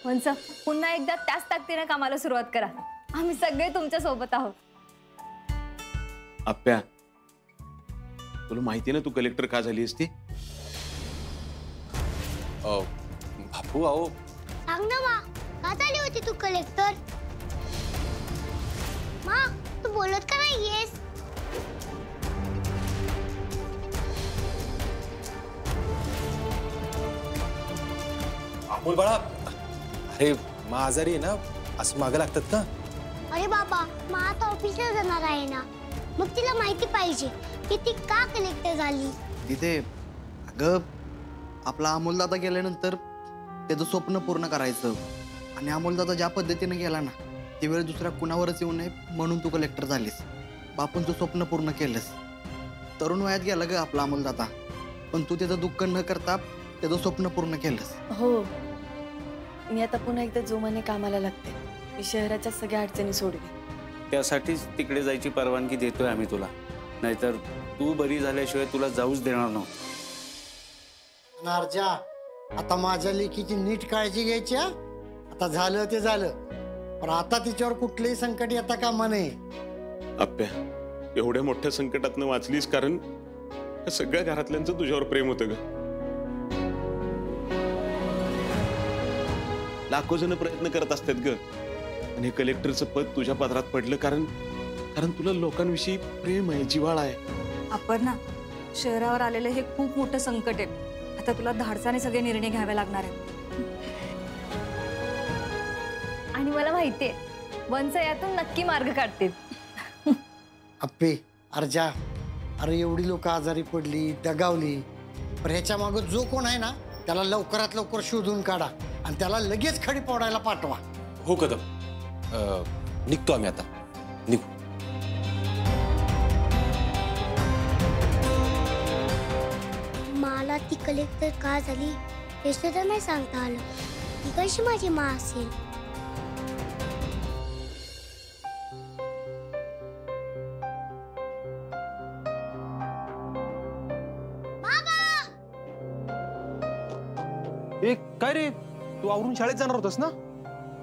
वंस पुन्हा एकदा त्याच ताकदीने कामाला सुरुवात करा. आम्ही सगळे तुमच्या सोबत आहोत. आप्या, तुला माहिती ना तू कलेक्टर का झाली असती? बापू आओ सांग ना मा, का झाली होती तू कलेक्टर? मा, तू बोलत का नाहीयेस? अमोल बाळा, अरे मा आजारी आहे ना, असं मागं लागतात का? अरे बाबा, मा आता ऑफिसला जाणार आहे ना, मग तिला माहिती पाहिजे की ती का कलेक्टर झाली. तिथे अगं आपला अमोलदादा गेल्यानंतर त्याचं स्वप्न पूर्ण करायचं आणि अमोलदादा ज्या पद्धतीने गेला ना ती वेळ दुसऱ्या कुणावरच येऊ नये म्हणून तू कलेक्टर झालीस. बापूंचं स्वप्न पूर्ण केलंस. तरुण वयात गेला ग आपला अमोलदादा, पण तू त्याचं दुःख न करता त्याचं स्वप्न पूर्ण केलंस. हो, मी आता पुन्हा एकदा जोमाने कामाला लागते. मी शहराच्या सगळ्या अडचणी सोडवी. त्यासाठीच तिकडे जायची परवानगी देतोय आम्ही तुला, नाहीतर तू बरी झाल्याशिवाय तुला जाऊच देणार नव्हतं. नारजा, आता माझ्या लेकीची नीट काळजी घ्यायची हा. आता झालं ते झालं, पण आता तिच्यावर कुठलंही संकट येता कामा नये. आप्या, एवढ्या मोठ्या संकटातनं वाचलीस कारण सगळ्या घरातल्यांचं तुझ्यावर प्रेम होतं ग. लाखो जण प्रयत्न करत असतात ग, आणि हे कलेक्टरचं पद तुझ्या पदरात पडलं कारण तुला लोकांविषयी प्रेम आहे, जिव्हाळा आहे. अपर्णा, शहरावर आलेलं हे खूप मोठं संकट आहे. आता तुला धाडसाने सगळे निर्णय घ्यावे लागणार आहेत. आणि मला माहितीये वंस यातून नक्की मार्ग काढतील. अप्पे, अर्जा, अरे एवढी लोक आजारी पडली, दगावली, पण ह्याच्या मागं जो कोण आहे ना त्याला लवकरात लवकर शोधून काढा आणि त्याला लगेच खडी पोडायला पाठवा. हो कदम, निघतो आम्ही आता, निघू. मला ती कलेक्टर का झाली हे सुद्धा नाही सांगता आलं. ती कशी माझी मा असेल? काय रे, तू आवरून शाळेत जाणार होतास ना?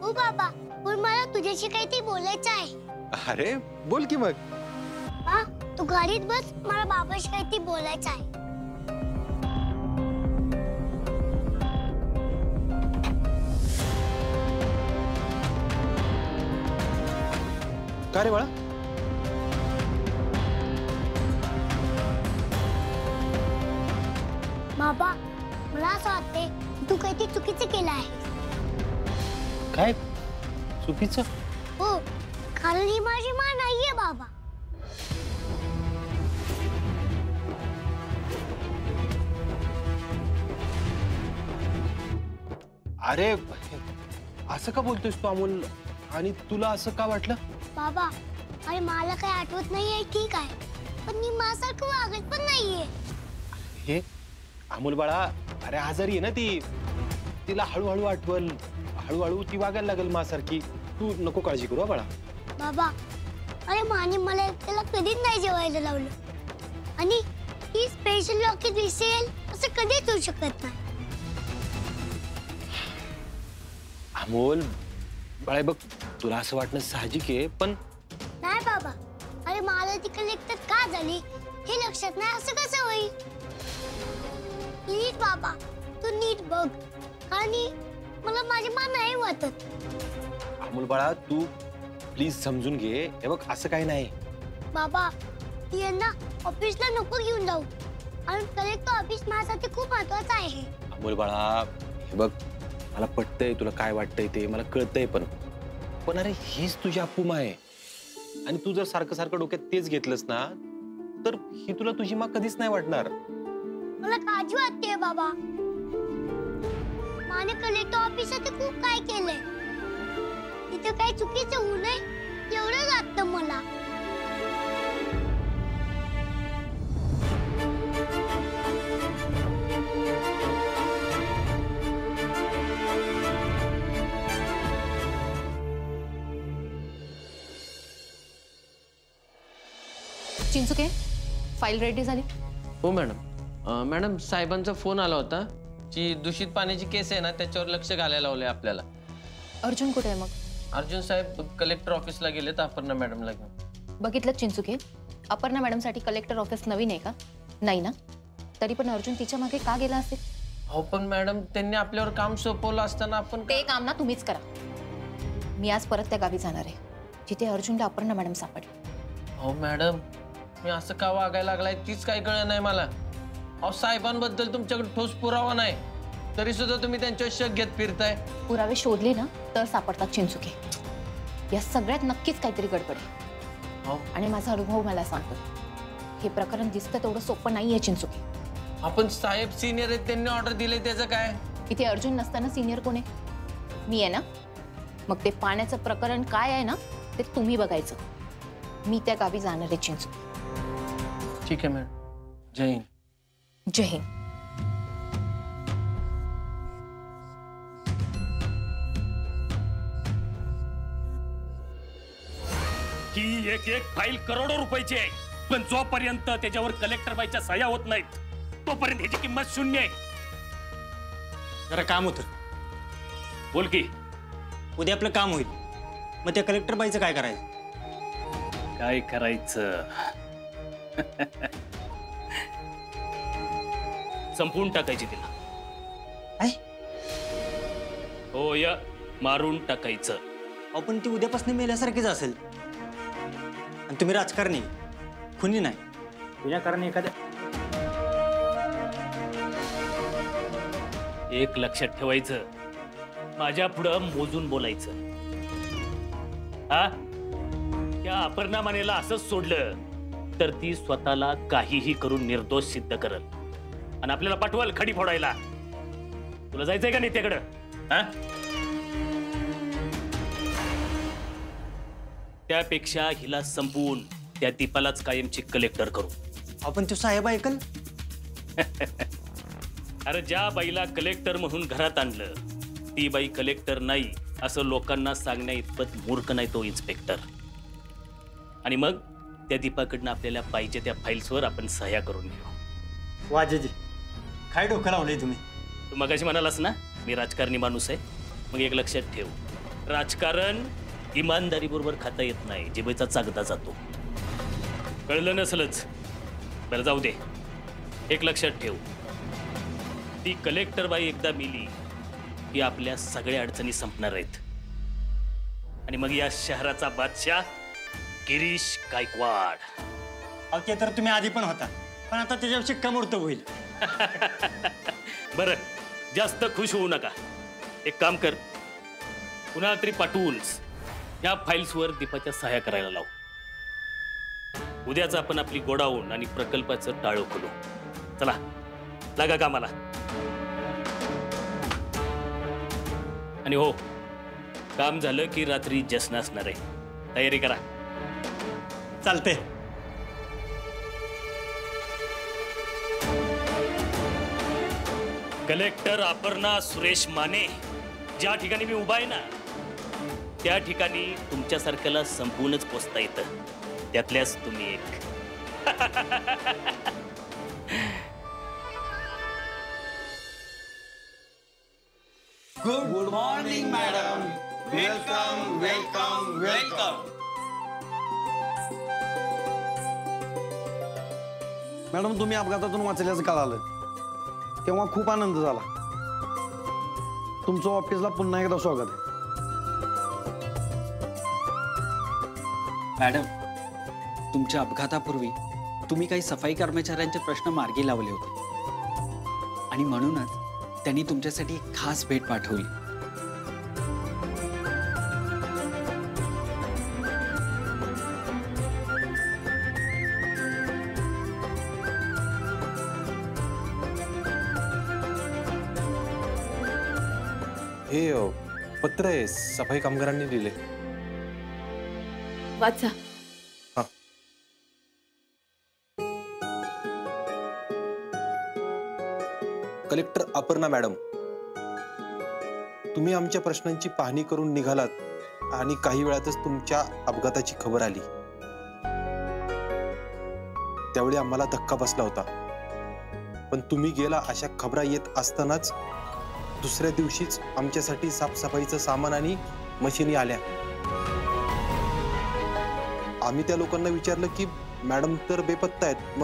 हो बाबा, पण मला तुझ्याशी काहीतरी बोलायचं आहे. अरे बोल की मग. बा, तू गाडीत बस, मला बाबाशी काहीतरी बोलायचं आहे. काय रे बाळा? बाबा, मला असं वाटते तू काहीतरी चुकीचं केलं आहे. काय चुकीचं? हो, कारण ही माझी मा नाहीये बाबा. अरे असं का बोलतोयस तू अमोल? आणि तुला असं का वाटलं? बाबा, अरे मला काही आठवत नाहीये, ठीक आहे, पण मी माझ्यासारखं वागत पण नाहीये. हे अमोल बाळा, अरे आजारी आहे ना ती, तिला हळूहळू आठवल, हळूहळू ती वागायला लागेल माझ्यासारखी. तू नको काळजी करू बाळा. बाबा, अरे माने मला त्याला कधीच नाही जेवायला लावलं, आणि ही स्पेशल लॉकी दिसेल असं कधीच होऊ शकत नाही. अमोल बाळा, बघ तुला असं वाटणं साहजिक आहे, पण नाही बाबा, अरे मला ती कलेक्टर का झाली हे लक्षात नाही असं कसं होईल? नीट बाबा, तू नीट बघ, आणि मला माझी मा नाही वाटत. अमोल बाळा, तू प्लीज समजून घे. हे बघ असं काही नाही. बाबा, ती यांना ऑफिसला नको घेऊन जाऊ, आणि कलेक्टर ऑफिस माझ्यासाठी खूप महत्वाचं आहे. अमोल बाळा, हे बघ मला पटतंय तुला काय वाटतंय ते, मला कळतंय, पण अरे हीच तुझी अप्पू आहे, आणि तू जर सारखं सारखं डोक्यात तेच घेतलंस ना तर ही तुला तुझी मा कधीच नाही वाटणार. मला काळजी वाटते बाबा. माने कलेक्टर ऑफिससाठी खूप काय केलंय, तिथे काही चुकीचं होऊ नये एवढं वाटतं मला. चिंचुके, फाईल रेडी झाली? हो मॅडम. मॅडम, साहेबांचा फोन आला होता. जी दूषित पाण्याची केस आहे ना त्याच्यावर लक्ष घालायला लावलंय आपल्याला. अर्जुन कुठे आहे मग? अर्जुन साहेब कलेक्टर ऑफिसला गेलेत अपर्णा मॅडमला घेऊन. बघितलं चिंचुके, अपर्णा मॅडमसाठी कलेक्टर ऑफिस नवीन आहे का? नाही ना? तरी पण अर्जुन तिच्या मागे का गेला असेल? हो पण मॅडम, त्यांनी आपल्यावर काम सोपवलं असताना आपण ते काम ना तुम्हीच करा. मी आज परत त्या गावी जाणार आहे जिथे अर्जुनला अपर्णा मॅडम सापडली. हो मॅडम, मी असं का वागायला लागलाय तीच काही कळलं नाही मला. अहो साहेबांबद्दल तुमच्याकडे ठोस पुरावा नाही, तरी सुद्धा तुम्ही त्यांच्यावर शक घेत फिरताय. पुरावे शोधले ना तर सापडतात चिंचुके. या सगळ्यात नक्कीच काहीतरी गडबड आहे. हो. आणि माझा अनुभव मला सांगतो हे प्रकरण दिसतं तेवढं सोपं नाहीये चिंचुके. आपण साहेब सिनियर आहेत, त्यांनी ऑर्डर दिले त्याचं काय? इथे अर्जुन नसताना सिनियर कोण आहे? मी आहे ना. मग ते पाण्याचं प्रकरण काय आहे ना ते तुम्ही बघायचं. मी त्या गावी जाणार आहे चिंचुके. ठीक आहे मॅडम. जय हिंद. जय हिंद. ही एक एक फाईल करोडो रुपयाची आहे, पण जोपर्यंत त्याच्यावर कलेक्टर बाईच्या सह्या होत नाहीत तोपर्यंत ह्याची किंमत शून्य आहे. जरा काम होतं. बोल की. उद्या आपलं काम होईल, मग त्या कलेक्टर बाईचं काय करायचं? काय करायचं? संपवून टाकायची तिला. हो या, मारून टाकायचं. आपण ती उद्यापासून मेल्यासारखीच असेल. आणि तुम्ही राजकारणी, खुनी नाही. विनाकारण एखाद्या एक लक्षात ठेवायचं, माझ्या पुढं मोजून बोलायचं. हा, त्या अपर्णा मानेला असंच सोडलं तर ती स्वतःला काहीही करून निर्दोष सिद्ध करल आणि आपल्याला पाठवाल खडी फोडायला. तुला जायचंय का नेत्याकडं? हा, त्यापेक्षा हिला संपवून त्या दीपालाच कायमची कलेक्टर करू. आपण तो साहेब ऐकल. अरे ज्या बाईला कलेक्टर म्हणून घरात आणलं ती बाई कलेक्टर नाही असं लोकांना सांगण्या इतपत मूर्ख नाही तो इन्स्पेक्टर. आणि मग त्या दीपाकडनं आपल्याला पाहिजे त्या फाईल्सवर आपण सह्या करून घेऊ. वाजेजी, काय डोकं लावलंय तुम्ही? तू मगाशी म्हणालास ना मी राजकारणी माणूस आहे. मग एक लक्षात ठेव, राजकारण इमानदारी बरोबर खाता येत नाही, जिभेचा चागदा जातो. कळलं नसलच बरं, जाऊ दे. एक लक्षात ठेव, ती कलेक्टर बाई एकदा मिली की आपल्या सगळ्या अडचणी संपणार आहेत. आणि मग या शहराचा बादशाह गिरीश गायकवाड. अहो ते तर तुम्ही आधी पण होता, पण आता त्याच्यावर शिक्कामोर्तब होईल. बरं, जास्त खुश होऊ नका. एक काम कर, कुणाला तरी पाठवून या फाईल्सवर दीपाच्या सह्या करायला लावू. उद्याच आपण आपली गोडाऊन आणि प्रकल्पाचं टाळं खोलू. चला लागा कामाला. आणि हो, काम झालं की रात्री जश्न असणार आहे, तयारी करा. चालते. कलेक्टर अपर्णा सुरेश माने ज्या ठिकाणी मी उभा आहे ना त्या ठिकाणी तुमच्यासारख्याला संपवूनच पोचता येतं. त्यातल्याच तुम्ही एक. Good morning madam. Welcome welcome welcome. Madam, तुम्ही अपघातातून वाचल्याचं कळालं तेव्हा खूप आनंद झाला. तुमचं ऑफिसला पुन्हा एकदा स्वागत आहे. मॅडम, तुमच्या अपघातापूर्वी तुम्ही काही सफाई कर्मचाऱ्यांचे प्रश्न मार्गी लावले होते आणि म्हणूनच त्यांनी तुमच्यासाठी एक खास भेट पाठवली. हे पत्र आहे, सफाई कामगारांनी दिले. वाचा. कलेक्टर अपर्णा मॅडम, तुम्ही आमच्या प्रश्नांची पाहणी करून निघालात आणि काही वेळातच तुमच्या अपघाताची खबर आली. त्यावेळी आम्हाला धक्का बसला होता, पण तुम्ही गेला अशा खबरा येत असतानाच दुसऱ्या दिवशीच आमच्यासाठी साफसफाईचं सामान आणि मशिनी आल्या. आम्ही त्या लोकांना विचारलं की मॅडम तर बेपत्ता आहेत,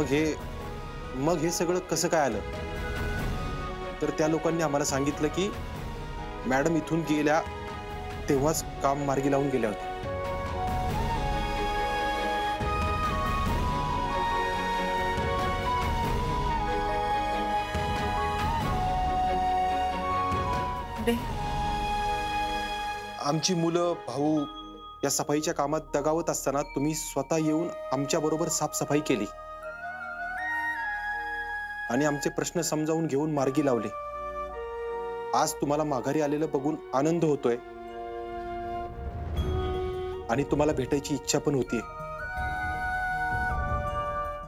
मग हे सगळं कसं काय आलं? तर त्या लोकांनी आम्हाला सांगितलं की मॅडम इथून गेल्या तेव्हाच काम मार्गी लावून गेल्या होत्या. आमची मुलं भाऊ या सफाईच्या कामात दगावत असताना तुम्ही स्वतः येऊन आमच्या बरोबर साफसफाई केली आणि आमचे प्रश्न समजावून घेऊन मार्गी लावले. आज तुम्हाला माघारी आलेलं बघून आनंद होतोय आणि तुम्हाला भेटायची इच्छा पण होतीये.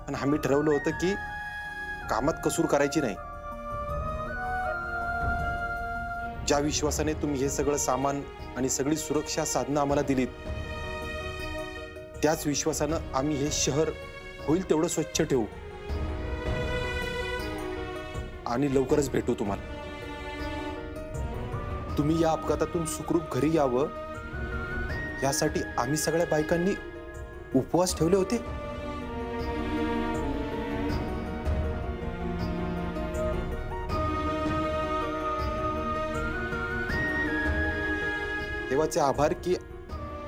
पण आम्ही ठरवलं होतं की कामात कसूर करायची नाही. ज्या विश्वासाने तुम्ही हे सगळं सामान आणि सगळी सुरक्षा साधनं आम्हाला दिलीत, त्याच विश्वासानं आम्ही हे शहर होईल तेवढं स्वच्छ ठेवू आणि लवकरच भेटू तुम्हाला. तुम्ही या अपघातातून सुखरूप घरी यावं यासाठी आम्ही सगळ्या बायकांनी उपवास ठेवले होते. देवाचे आभार की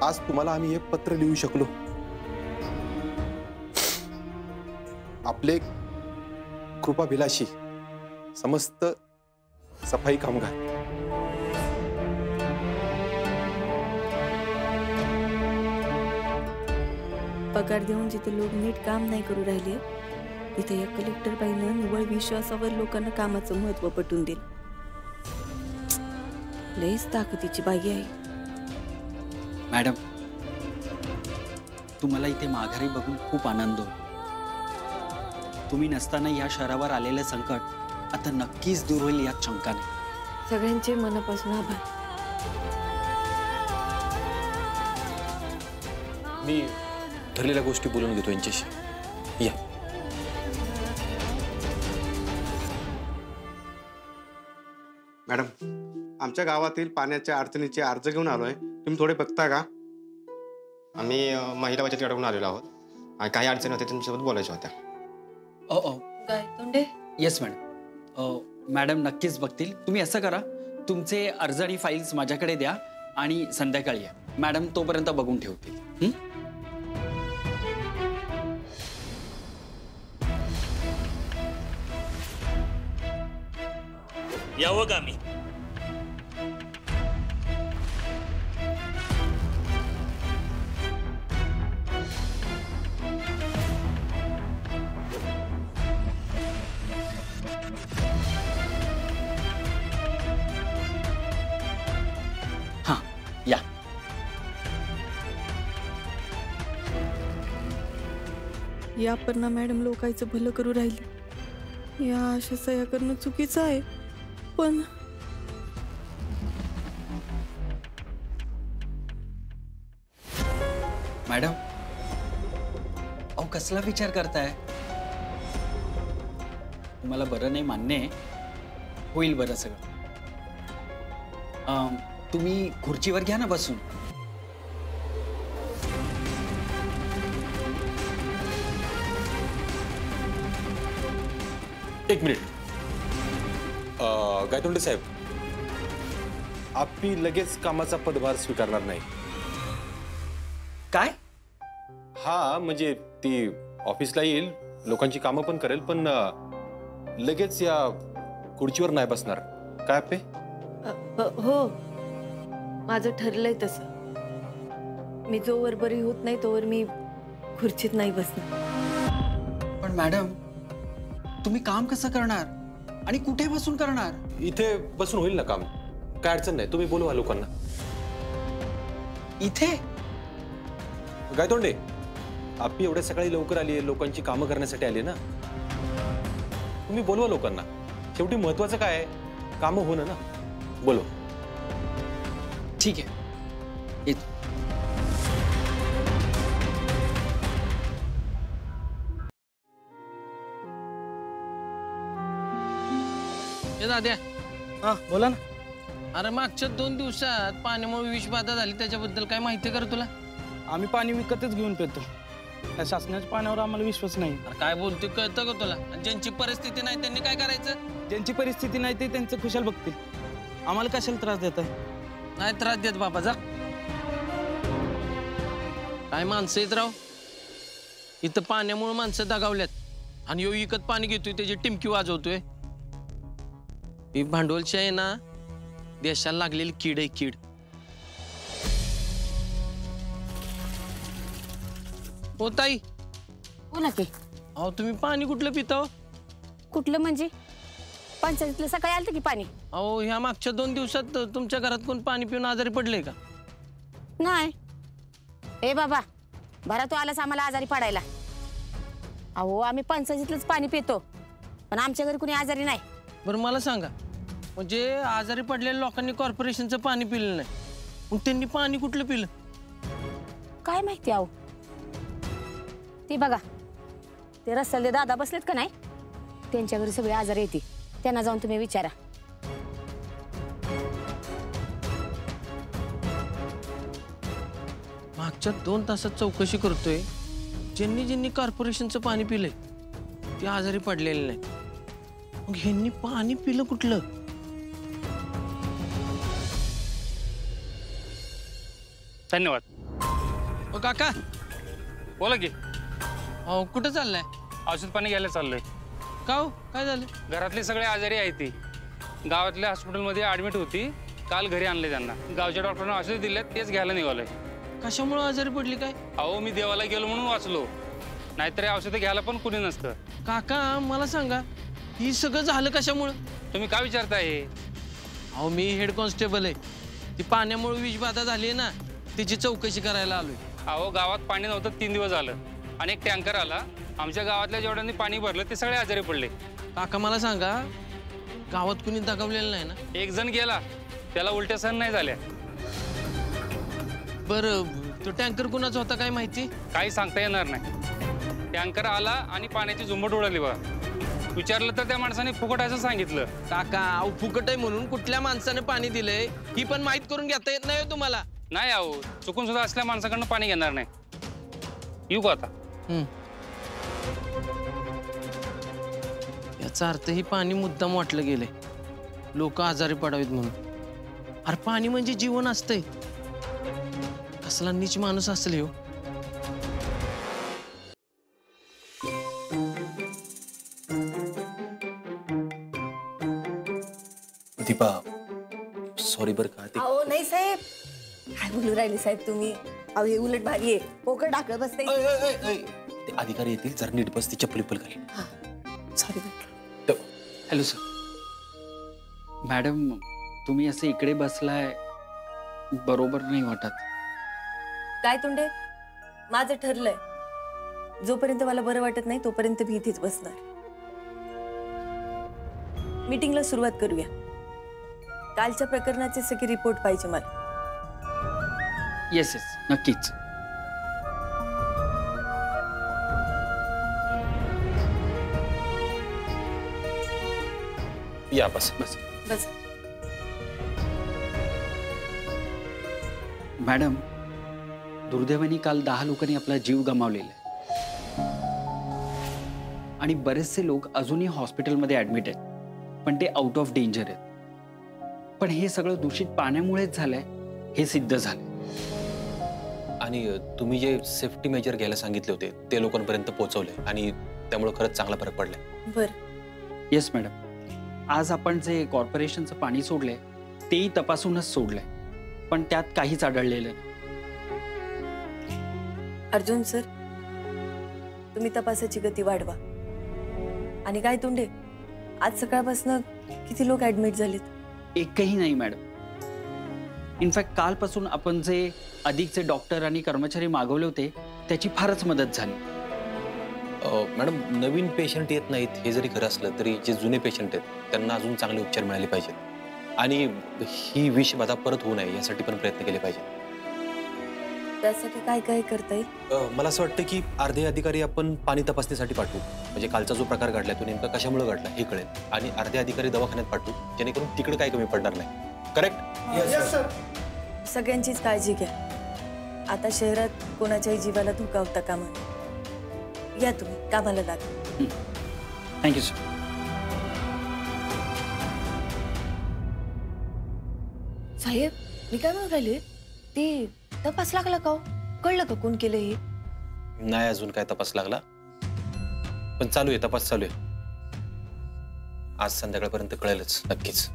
आज तुम्हाला आम्ही हे पत्र लिहू शकलो. आपले कृपाभिलाषी समस्त सफाई कामगार. पगार देऊन जिथे लोक नीट काम नाही करू राहिले तिथे या कलेक्टर बाईनं निव्वळ विश्वासावर लोकांना कामाचं महत्व पटवून दिलं. लईच ताकदीची बाई आहे. मॅडम, तुम्हाला इथे माघारी बघून खूप आनंद होतो. तुम्ही नसताना या शहरावर आलेलं संकट आता नक्कीच दूर होईल यात शंका नाही. सगळ्यांचे मनापासून आभार. मी ठरलेल्या गोष्टी बोलून घेतो यांच्याशी. या. मॅडम, आमच्या गावातील पाण्याच्या अडचणीचे अर्ज घेऊन आलोय. तुम्ही थोडे बघता का? आम्ही महिला बचत गटाकडून आलेलो आहोत आणि काही अडचणी होत्या तुमच्यासोबत बोलायच्या होत्या. गायतोंडे. Yes madam. मॅडम नक्कीच बघतील. तुम्ही असं करा, तुमचे अर्ज आणि फाईल्स माझ्याकडे द्या आणि संध्याकाळी या. मॅडम तोपर्यंत बघून ठेवतील. यावं का मी? हां, या. या अपर्णा मॅडम लोकांचं भलं करू राहिली. या अशा सह्या करणं चुकीचं आहे. पण मॅडम, अहो कसला विचार करताय? तुम्हाला बरं नाही मान्य आहे. होईल बरं सगळं. तुम्ही खुर्चीवर घ्या ना बसून. एक मिनिट. गायतोंडे साहेब, आपली लगेच कामाचा पदभार स्वीकारणार नाही. काय? हा, म्हणजे ती ऑफिसला येईल, लोकांची कामं पण करेल, पण लगेच या खुर्चीवर नाही बसणार. काय आपे? हो, माझं ठरलंय तसं. मी जोवर बरी होत नाही तोवर मी खुर्चीत नाही बसणार. पण मॅडम, तुम्ही काम कसं करणार आणि कुठे बसून करणार? इथे बसून होईल ना काम, काय अडचण नाही. तुम्ही बोलवा लोकांना. इथे? गायतोंडे, आपली एवढ्या सकाळी लवकर आली आहे, लोकांची कामं करण्यासाठी आली ना. तुम्ही बोलवा लोकांना. शेवटी महत्वाचं काय आहे? कामं होणं ना. बोलवा. ठीक आहे, येतो. दाद्या, हा बोला ना. अरे मागच्या 2 दिवसात पाण्यामुळे विषबाधा झाली, त्याच्याबद्दल काय माहिती कर तुला? आम्ही पाणी विकतच घेऊन पितो. त्या शासनाच्या पाण्यावर आम्हाला विश्वास नाही. अरे काय बोलतोय कळतं का तुला? आणि ज्यांची परिस्थिती नाही त्यांनी काय करायचं? ज्यांची परिस्थिती नाही ते त्यांचं खुशाल बघतील. आम्हाला कशाला त्रास देत आहे? नाही त्रास देत बाबा, जा. काय माणसं आहेत राव, इथं पाण्यामुळे माणसं दगावल्यात आणि यो विकत पाणी घेतोय त्याची टिमकी वाजवतोय. ही भांडवलशाही आहे ना, देशाला लागलेली कीड आहे, कीड. हो ताई. बोला की. अहो तुम्ही पाणी कुठलं पिता? कुठलं म्हणजे? पंचायतीतलं सकाळी आलं की पाणी. अहो ह्या मागच्या 2 दिवसात तुमच्या घरात कोण पाणी पिऊन आजारी पडले का? नाही. ए बाबा, बरा तू आलास आम्हाला आजारी पडायला. अहो आम्ही पंचायतीतलंच पाणी पितो, पण आमच्या घरी कुणी आजारी नाही. बरं मला सांगा, म्हणजे आजारी पडलेल्या लोकांनी कॉर्पोरेशनचं पाणी पिलं नाही, मग त्यांनी पाणी कुठलं पिलं? काय माहिती आहो. ती बघा, ते रस्त्याला दादा बसलेत का नाही, त्यांच्या घरी सगळे आजार येते. त्यांना जाऊन तुम्ही विचारा. मागच्या 2 तासात चौकशी करतोय, ज्यांनी ज्यांनी कॉर्पोरेशनचं पाणी पिलंय ते आजारी पडलेले नाही, मग ह्यांनी पाणी पिलं कुठलं? धन्यवाद. ओ काका बोला की. अहो कुठं चाललाय? औषध पाणी घ्यायला चाललोय. का हो, काय झालं? घरातले सगळे आजारी आहेत. ती गावातल्या हॉस्पिटलमध्ये ऍडमिट होती, काल घरी आणले त्यांना. गावच्या डॉक्टरांना औषध दिले, तेच घ्यायला निघालोय. कशामुळे आजारी पडली काय? अहो मी देवाला गेलो म्हणून वाचलो, नाहीतर औषधं घ्यायला पण कुणी नसतं. काका मला सांगा, ही सगळं झालं कशामुळं? तुम्ही का विचारताय? अहो मी हेड कॉन्स्टेबल आहे, ती पाण्यामुळे विषबाधा झाली ना, तिची चौकशी करायला आलोय. अहो गावात पाणी नव्हतं 3 दिवस झालं, आणि एक टँकर आला. आमच्या गावातल्या जेवढ्यांनी पाणी भरलं ते सगळे आजारी पडले. काका मला सांगा, गावात कुणी दगावलेलं नाही ना? एक जण गेला, त्याला उलट्या सहन नाही झाल्या. बरं तो टँकर कुणाचा होता काय माहिती? काही सांगता येणार नाही. टँकर आला आणि पाण्याची झुंबड उडाली बा. विचारलं तर त्या माणसाने फुकट असं सांगितलं. काका अहो फुकट आहे म्हणून कुठल्या माणसाने पाणी दिलंय ही पण माहित करून घेता येत नाही तुम्हाला? नाही अहो, चुकून सुद्धा असल्या माणसाकडनं पाणी घेणार नाही. येऊ का आता? याचा अर्थ ही पाणी मुद्दाम वाटलं गेलंय, लोक आजारी पडावेत म्हणून. अरे पाणी म्हणजे जीवन असतंय. कसला नीच माणूस असेल हो. दीपा सॉरी बरं का. अहो नाही साहेब, काय बोलू राहिले साहेब तुम्ही? अहो हे उलट भारी आहे, पोकर टाकलं बसते. ते अधिकारी येतील, जरा नीट बस, ती चप्पल घाल. सॉरी. Hello sir. मॅडम तुम्ही असं इकडे बसलाय, बरोबर नाही वाटत. काय तोंडे, माझं ठरलंय, जोपर्यंत मला बरं वाटत नाही तोपर्यंत मी इथेच बसणार. मीटिंगला सुरुवात करूया. कालच्या प्रकरणाचे सगळे रिपोर्ट पाहिजे मला. येस येस नक्कीच. या बस बस बस. मॅडम दुर्दैवाने काल 10 लोकांनी आपला जीव गमावलेला आहे आणि बरेचसे लोक अजूनही हॉस्पिटलमध्ये ऍडमिट आहेत, पण ते आउट ऑफ डेंजर आहेत. पण हे सगळं दूषित पाण्यामुळेच झालंय हे सिद्ध झालंय. आणि तुम्ही जे सेफ्टी मेजर घ्यायला सांगितले होते ते लोकांपर्यंत पोहोचवले आणि त्यामुळे खरंच चांगला फरक पडलाय. बरं. Yes madam. आज आपण जे कॉर्पोरेशनचं पाणी सोडलंय तेही तपासूनच सोडलंय, पण त्यात काहीच आढळलेलं नाही. अर्जुन सर, तुम्ही तपासाची गती वाढवा. आणि काय तोंडे, आज सकाळपासून किती लोक ऍडमिट झालेत? एकही नाही मॅडम. इनफॅक्ट कालपासून आपण जे अधिकचे डॉक्टर आणि कर्मचारी मागवले होते त्याची फारच मदत झाली. मॅडम नवीन पेशंट येत नाहीत हे जरी खरं असलं तरी जे जुने पेशंट आहेत त्यांना अजून चांगले उपचार मिळाले पाहिजेत आणि ही विषबाधा परत होऊ नये यासाठी पण प्रयत्न केले पाहिजे. त्यासाठी काय काय करता येईल? मला असं वाटतं की अर्धे अधिकारी आपण पाणी तपासणीसाठी पाठवू, म्हणजे कालचा जो प्रकार घडलाय तो नेमका कशामुळे घडला हे कळेल, आणि अर्धे अधिकारी दवाखान्यात पाठवू जेणेकरून तिकडे काय कमी पडणार नाही. करेक्ट? सगळ्यांचीच काळजी घ्या. आता शहरात कोणाच्याही जीवाला धोका होता कामा नये. या तुम्ही कामाला लागा. Thank you sir. साहेब, मी काय म्हणून राहिले, ते तपास लागला का हो? कळलं का कोण केलं हे? नाही अजून काय तपास लागला, पण चालू आहे, तपास चालू आहे. आज संध्याकाळपर्यंत कळेलच नक्कीच.